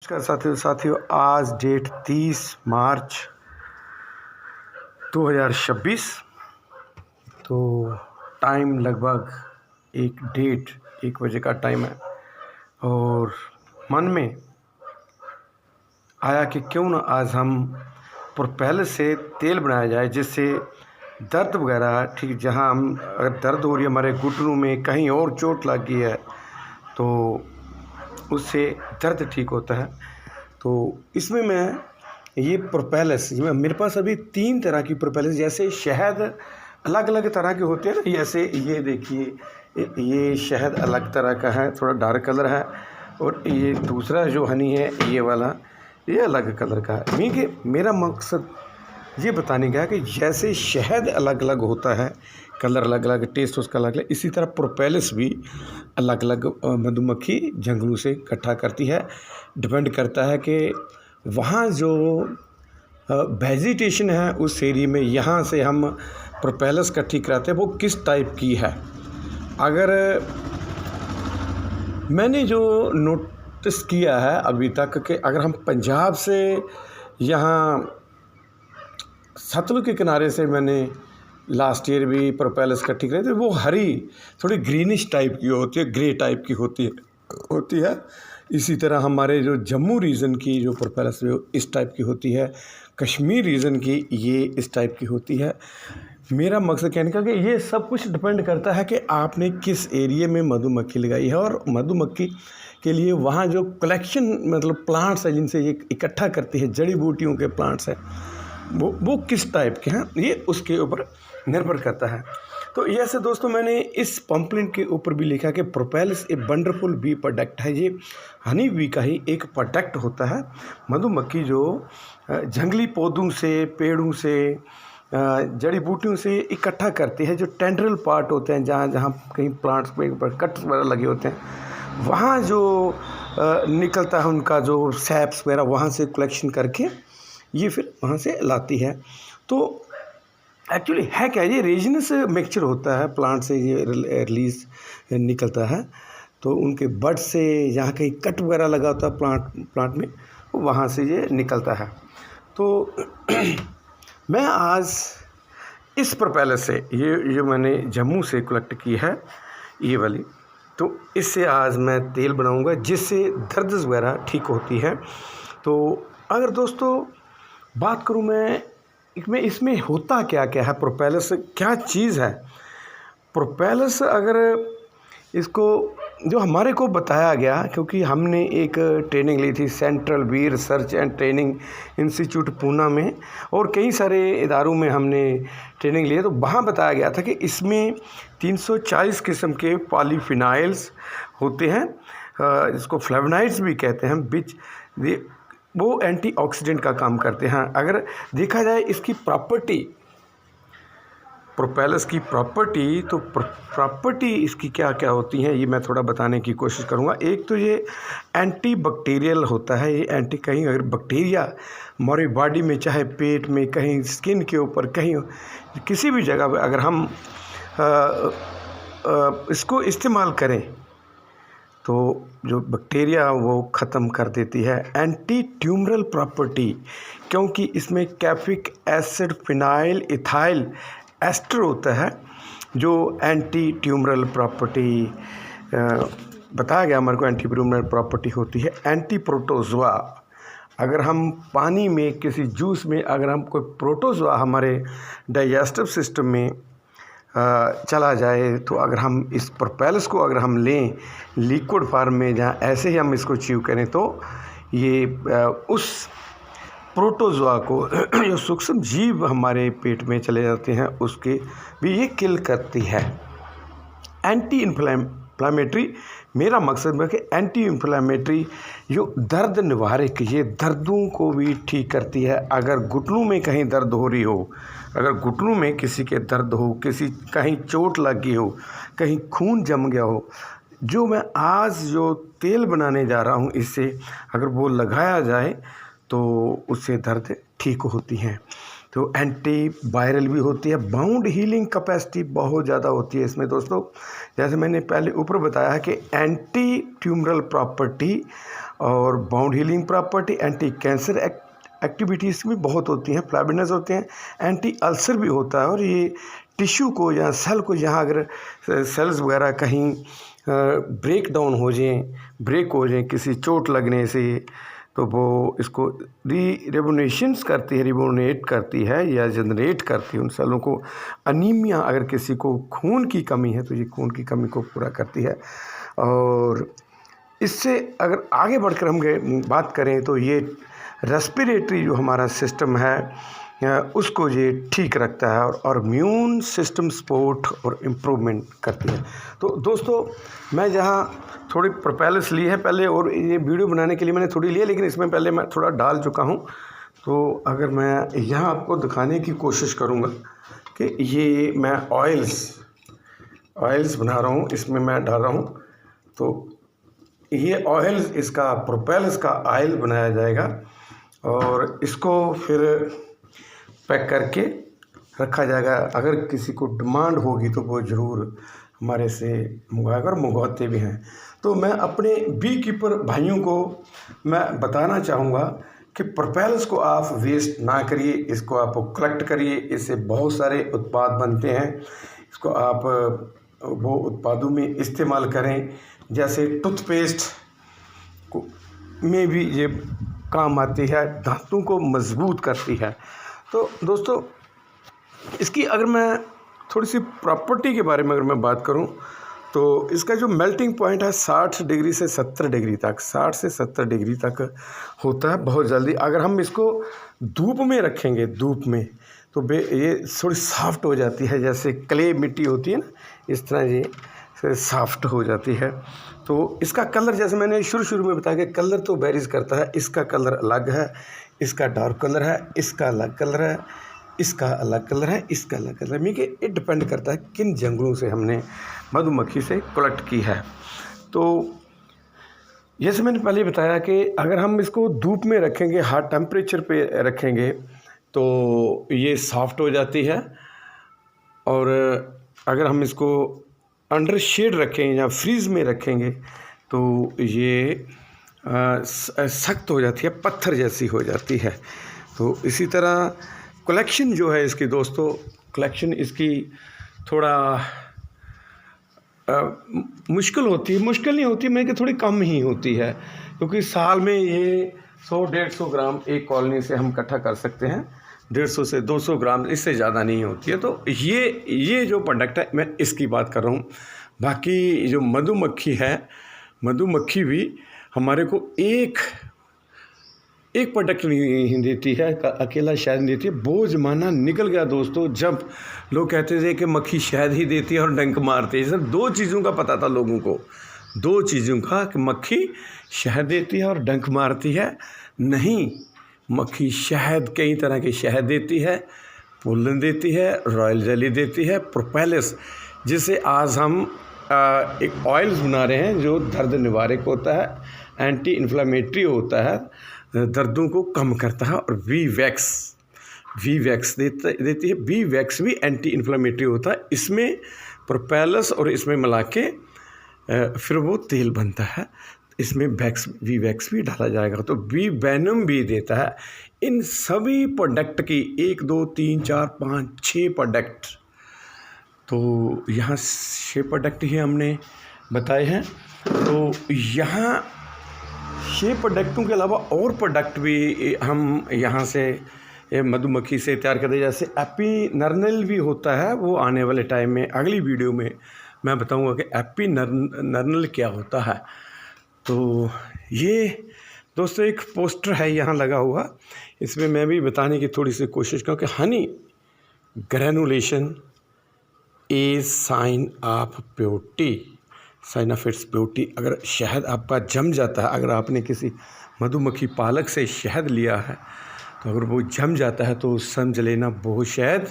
नमस्कार साथियों, आज डेट 30 मार्च 2026। तो टाइम लगभग 1 बजे का टाइम है और मन में आया कि क्यों ना आज हम प्रोपेलर से तेल बनाया जाए, जिससे दर्द वगैरह ठीक, जहां हम अगर दर्द हो रही है हमारे घुटनों में, कहीं और चोट लग गई है तो उससे दर्द ठीक होता है। तो इसमें मैं ये प्रोपेलर्स, मेरे पास अभी 3 तरह की प्रोपेलर्स, जैसे शहद अलग अलग तरह के होते हैं ना, जैसे ये देखिए, ये शहद अलग तरह का है, थोड़ा डार्क कलर है, और ये दूसरा जो हनी है ये वाला, ये अलग कलर का है। मेरा मकसद ये बताने का है कि जैसे शहद अलग अलग होता है, कलर अलग अलग, टेस्ट उसका अलग अलग, इसी तरह प्रोपेलर्स भी अलग अलग मधुमक्खी जंगलों से इकट्ठा करती है। डिपेंड करता है कि वहाँ जो वेजिटेशन है उस एरिया में, यहाँ से हम प्रोपेलर्स इकट्ठी कराते हैं, वो किस टाइप की है। अगर मैंने जो नोटिस किया है अभी तक कि अगर हम पंजाब से यहाँ सतलुज के किनारे से मैंने लास्ट ईयर भी प्रोपेलर्स इकट्ठी करे थे, वो हरी थोड़ी ग्रीनिश टाइप की होती है, ग्रे टाइप की होती है। इसी तरह हमारे जो जम्मू रीजन की जो प्रोपेलर्स इस टाइप की होती है, कश्मीर रीजन की ये इस टाइप की होती है। मेरा मकसद कहने का कि ये सब कुछ डिपेंड करता है कि आपने किस एरिया में मधुमक्खी लगाई है, और मधुमक्खी के लिए वहाँ जो कलेक्शन मतलब प्लांट्स हैं जिनसे ये इकट्ठा करती है, जड़ी बूटियों के प्लांट्स हैं, वो किस टाइप के हैं, ये उसके ऊपर निर्भर करता है। तो ऐसे दोस्तों, मैंने इस पम्पलेट के ऊपर भी लिखा कि propolis a wonderful bee product है। ये हनी बी का ही एक प्रोडक्ट होता है। मधुमक्खी जो जंगली पौधों से, पेड़ों से, जड़ी बूटियों से इकट्ठा करती है, जो टेंड्रल पार्ट होते हैं, जहाँ जहाँ कहीं प्लांट्स पे कट वगैरह लगे होते हैं, वहाँ जो निकलता है उनका जो सैप्स वगैरह, वहाँ से कलेक्शन करके ये फिर वहाँ से लाती है। तो एक्चुअली है क्या, ये रेजिनस मिक्सचर होता है, प्लांट से ये रिलीज निकलता है। तो उनके बड से जहाँ कहीं कट वगैरह लगा होता है प्लांट में, वहाँ से ये निकलता है। तो मैं आज इस प्रोपेलर से, ये मैंने जम्मू से कलेक्ट की है ये वाली, तो इससे आज मैं तेल बनाऊंगा जिससे दर्द वगैरह ठीक होती है। तो अगर दोस्तों बात करूं मैं इसमें होता क्या क्या है, प्रोपेलर्स क्या चीज़ है। प्रोपेलर्स अगर इसको जो हमारे को बताया गया, क्योंकि हमने एक ट्रेनिंग ली थी central bee research and training institute Poona में, और कई सारे इदारों में हमने ट्रेनिंग ली है, तो वहाँ बताया गया था कि इसमें 340 किस्म के पॉलीफिनाइल्स होते हैं, जिसको फ्लेवोनाइड्स भी कहते हैं, बिच वो एंटीऑक्सीडेंट का काम करते हैं। अगर देखा जाए इसकी प्रॉपर्टी, प्रोपेलर्स की प्रॉपर्टी, तो प्रॉपर्टी इसकी क्या क्या होती हैं ये मैं थोड़ा बताने की कोशिश करूँगा। एक तो ये एंटी बैक्टीरियल होता है। ये एंटी, कहीं अगर बैक्टीरिया हमारी बॉडी में, चाहे पेट में, कहीं स्किन के ऊपर, कहीं किसी भी जगह पर अगर हम इसको इस्तेमाल करें तो जो बैक्टीरिया वो ख़त्म कर देती है। एंटी ट्यूमरल प्रॉपर्टी, क्योंकि इसमें caffeic acid, phenyl, ethyl ester होता है, जो एंटी ट्यूमरल प्रॉपर्टी बताया गया हमारे को। एंटी ट्यूमरल प्रॉपर्टी होती है। एंटी प्रोटोजोआ, अगर हम पानी में, किसी जूस में अगर हम कोई प्रोटोजोआ हमारे डाइजेस्टिव सिस्टम में चला जाए, तो अगर हम इस प्रोपेलर्स को अगर हम लें लिक्विड फार्म में, जहाँ ऐसे ही हम इसको च्यू करें, तो ये उस प्रोटोजोआ को जो सूक्ष्म जीव हमारे पेट में चले जाते हैं उसके भी ये किल करती है। एंटी इन्फ्लेमेटरी, मेरा मकसद है कि एंटी इन्फ्लेमेटरी जो दर्द निवारक, ये दर्दों को भी ठीक करती है। अगर घुटनों में कहीं दर्द हो रही हो, अगर घुटनों में किसी के दर्द हो, किसी कहीं चोट लग गई हो, कहीं खून जम गया हो, जो मैं आज जो तेल बनाने जा रहा हूँ, इससे अगर वो लगाया जाए तो उससे दर्द ठीक होती हैं। तो एंटी वायरल भी होती है। बाउंड हीलिंग कैपेसिटी बहुत ज़्यादा होती है इसमें दोस्तों। जैसे मैंने पहले ऊपर बताया कि एंटी ट्यूमरल प्रॉपर्टी और bound healing property, anti cancer activities भी बहुत होती हैं, फ्लैविनस होते हैं, एंटी अल्सर भी होता है। और ये टिश्यू को या सेल को, जहाँ अगर सेल्स वगैरह कहीं ब्रेक डाउन हो जाएं किसी चोट लगने से, तो वो इसको रिबोनेशंस करती है, रिबोनेट करती है या जनरेट करती है उन सेलों को। अनीमिया, अगर किसी को खून की कमी है तो ये खून की कमी को पूरा करती है। और इससे अगर आगे बढ़कर हम बात करें तो ये रेस्पिरेटरी जो हमारा सिस्टम है उसको ये ठीक रखता है और इम्यून सिस्टम सपोर्ट और इम्प्रूवमेंट करती है। तो दोस्तों, मैं जहाँ थोड़ी प्रोपेलर्स ली है पहले, और ये वीडियो बनाने के लिए मैंने थोड़ी लिया, लेकिन इसमें पहले मैं थोड़ा डाल चुका हूँ। तो अगर मैं यहाँ आपको दिखाने की कोशिश करूँगा कि ये मैं ऑयल्स बना रहा हूँ, इसमें मैं डाल रहा हूँ। तो ये ऑयल, इसका प्रोपेलर्स का ऑयल बनाया जाएगा और इसको फिर पैक करके रखा जाएगा। अगर किसी को डिमांड होगी तो वो ज़रूर हमारे से मंगवाएगा, और मंगवाते भी हैं। तो मैं अपने बी कीपर भाइयों को मैं बताना चाहूँगा कि प्रोपेलर्स को आप वेस्ट ना करिए, इसको आप कलेक्ट करिए, इससे बहुत सारे उत्पाद बनते हैं। इसको आप वो उत्पादों में इस्तेमाल करें, जैसे टूथपेस्ट में भी ये काम आती है, दांतों को मजबूत करती है। तो दोस्तों, इसकी अगर मैं थोड़ी सी प्रॉपर्टी के बारे में अगर मैं बात करूं, तो इसका जो मेल्टिंग पॉइंट है 60 डिग्री से 70 डिग्री तक, 60 से 70 डिग्री तक होता है बहुत जल्दी। अगर हम इसको धूप में रखेंगे, धूप में, तो ये थोड़ी सॉफ्ट हो जाती है, जैसे क्ले मिट्टी होती है ना, इस तरह ये सॉफ्ट हो जाती है। तो इसका कलर, जैसे मैंने शुरू में बताया कि कलर तो वेरीज करता है। इसका कलर अलग है, इसका डार्क कलर है, इसका अलग कलर है, इसका अलग कलर है, इसका अलग कलर है। मीन कि ये डिपेंड करता है किन जंगलों से हमने मधुमक्खी से कलेक्ट की है। तो जैसे मैंने पहले बताया कि अगर हम इसको धूप में रखेंगे, हाई टेम्परेचर पे रखेंगे, तो ये सॉफ्ट हो जाती है। और अगर हम इसको अंडर शेड रखें या फ्रीज में रखेंगे तो ये सख्त हो जाती है, पत्थर जैसी हो जाती है। तो इसी तरह कलेक्शन जो है इसकी, दोस्तों, कलेक्शन इसकी थोड़ा मुश्किल नहीं होती, मैं कि थोड़ी कम ही होती है, क्योंकि साल में ये 100-150 ग्राम एक कॉलोनी से हम इकट्ठा कर सकते हैं। 150 से 200 ग्राम, इससे ज़्यादा नहीं होती है। तो ये जो प्रोडक्ट है, मैं इसकी बात कर रहा हूँ। बाकी जो मधुमक्खी है, मधुमक्खी भी हमारे को एक प्रोडक्ट नहीं देती है, अकेला शहद नहीं देती है। वो ज़माना निकल गया दोस्तों, जब लोग कहते थे कि मक्खी शहद ही देती है और डंक मारती है। सिर्फ 2 चीज़ों का पता था लोगों को, 2 चीज़ों का, कि मक्खी शहद देती है और डंक मारती है। नहीं, मक्खी शहद, कई तरह की शहद देती है, पोलन देती है, रॉयल जेली देती है, प्रोपेलस, जिसे आज हम एक ऑयल्स बना रहे हैं जो दर्द निवारक होता है, एंटी इन्फ्लेमेटरी होता है, दर्दों को कम करता है। और वी वैक्स देती है। वी वैक्स भी एंटी इन्फ्लेमेटरी होता है। इसमें प्रोपेलस और इसमें मिला के फिर वो तेल बनता है। इसमें वी वैक्स भी डाला जाएगा, तो वी वेनम भी देता है। इन सभी प्रोडक्ट की 1 2 3 4 5 6 प्रोडक्ट, तो यहाँ 6 प्रोडक्ट ही हमने बताए हैं। तो यहाँ 6 प्रोडक्टों के अलावा और प्रोडक्ट भी हम यहाँ से मधुमक्खी से तैयार करते हैं। जैसे एपिनर्नल भी होता है, वो आने वाले टाइम में अगली वीडियो में मैं बताऊँगा कि एपिनर्नल क्या होता है। तो ये दोस्तों एक पोस्टर है यहाँ लगा हुआ, इसमें मैं भी बताने की थोड़ी सी कोशिश करूँ कि honey granulation is sign of purity, sign of its purity. अगर शहद आपका जम जाता है, अगर आपने किसी मधुमक्खी पालक से शहद लिया है, तो अगर वो जम जाता है तो समझ लेना वो शहद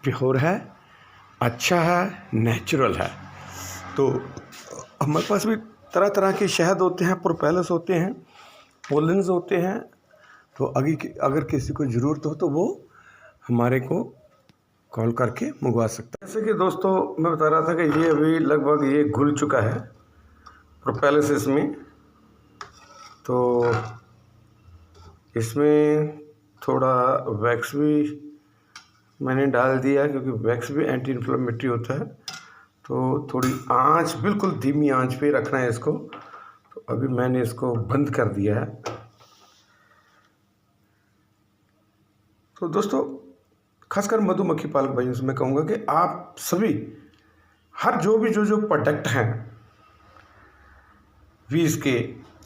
प्योर है, अच्छा है, नेचुरल है। तो हमारे पास भी तरह तरह के शहद होते हैं, प्रोपेलस होते हैं, पोलन्स होते हैं। तो अगर किसी को ज़रूरत हो तो वो हमारे को कॉल करके मंगवा सकता है। जैसे कि दोस्तों मैं बता रहा था कि ये अभी लगभग ये घुल चुका है प्रोपेलस इसमें, तो इसमें थोड़ा वैक्स भी मैंने डाल दिया, क्योंकि वैक्स भी एंटी इन्फ्लेमेटरी होता है। तो थोड़ी आंच, बिल्कुल धीमी आंच पे रखना है इसको। तो अभी मैंने इसको बंद कर दिया है। तो दोस्तों, खासकर मधुमक्खी पालक भाइयों से मैं कहूँगा कि आप सभी जो प्रोडक्ट हैं वीज़ के,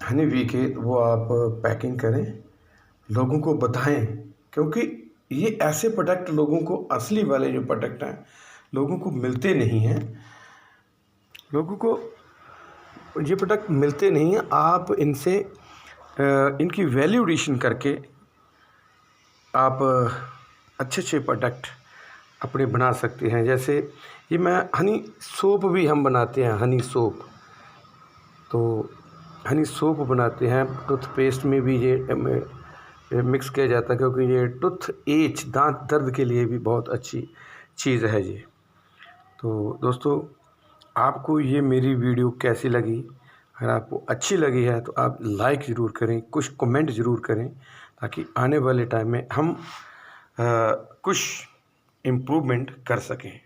हनी वी के, वो आप पैकिंग करें, लोगों को बताएं, क्योंकि ये ऐसे प्रोडक्ट लोगों को, असली वाले जो प्रोडक्ट हैं, लोगों को मिलते नहीं हैं। लोगों को ये प्रोडक्ट मिलते नहीं हैं। आप इनसे इनकी वैल्यू एडिशन करके आप अच्छे प्रोडक्ट अपने बना सकते हैं। जैसे ये मैं हनी सोप भी हम बनाते हैं, हनी सोप। तो हनी सोप बनाते हैं, टूथपेस्ट में भी ये मिक्स किया जाता है, क्योंकि ये टूथ एच, दांत दर्द के लिए भी बहुत अच्छी चीज़ है ये। तो दोस्तों, आपको ये मेरी वीडियो कैसी लगी? अगर आपको अच्छी लगी है तो आप लाइक ज़रूर करें, कुछ कमेंट ज़रूर करें, ताकि आने वाले टाइम में हम कुछ इम्प्रूवमेंट कर सकें।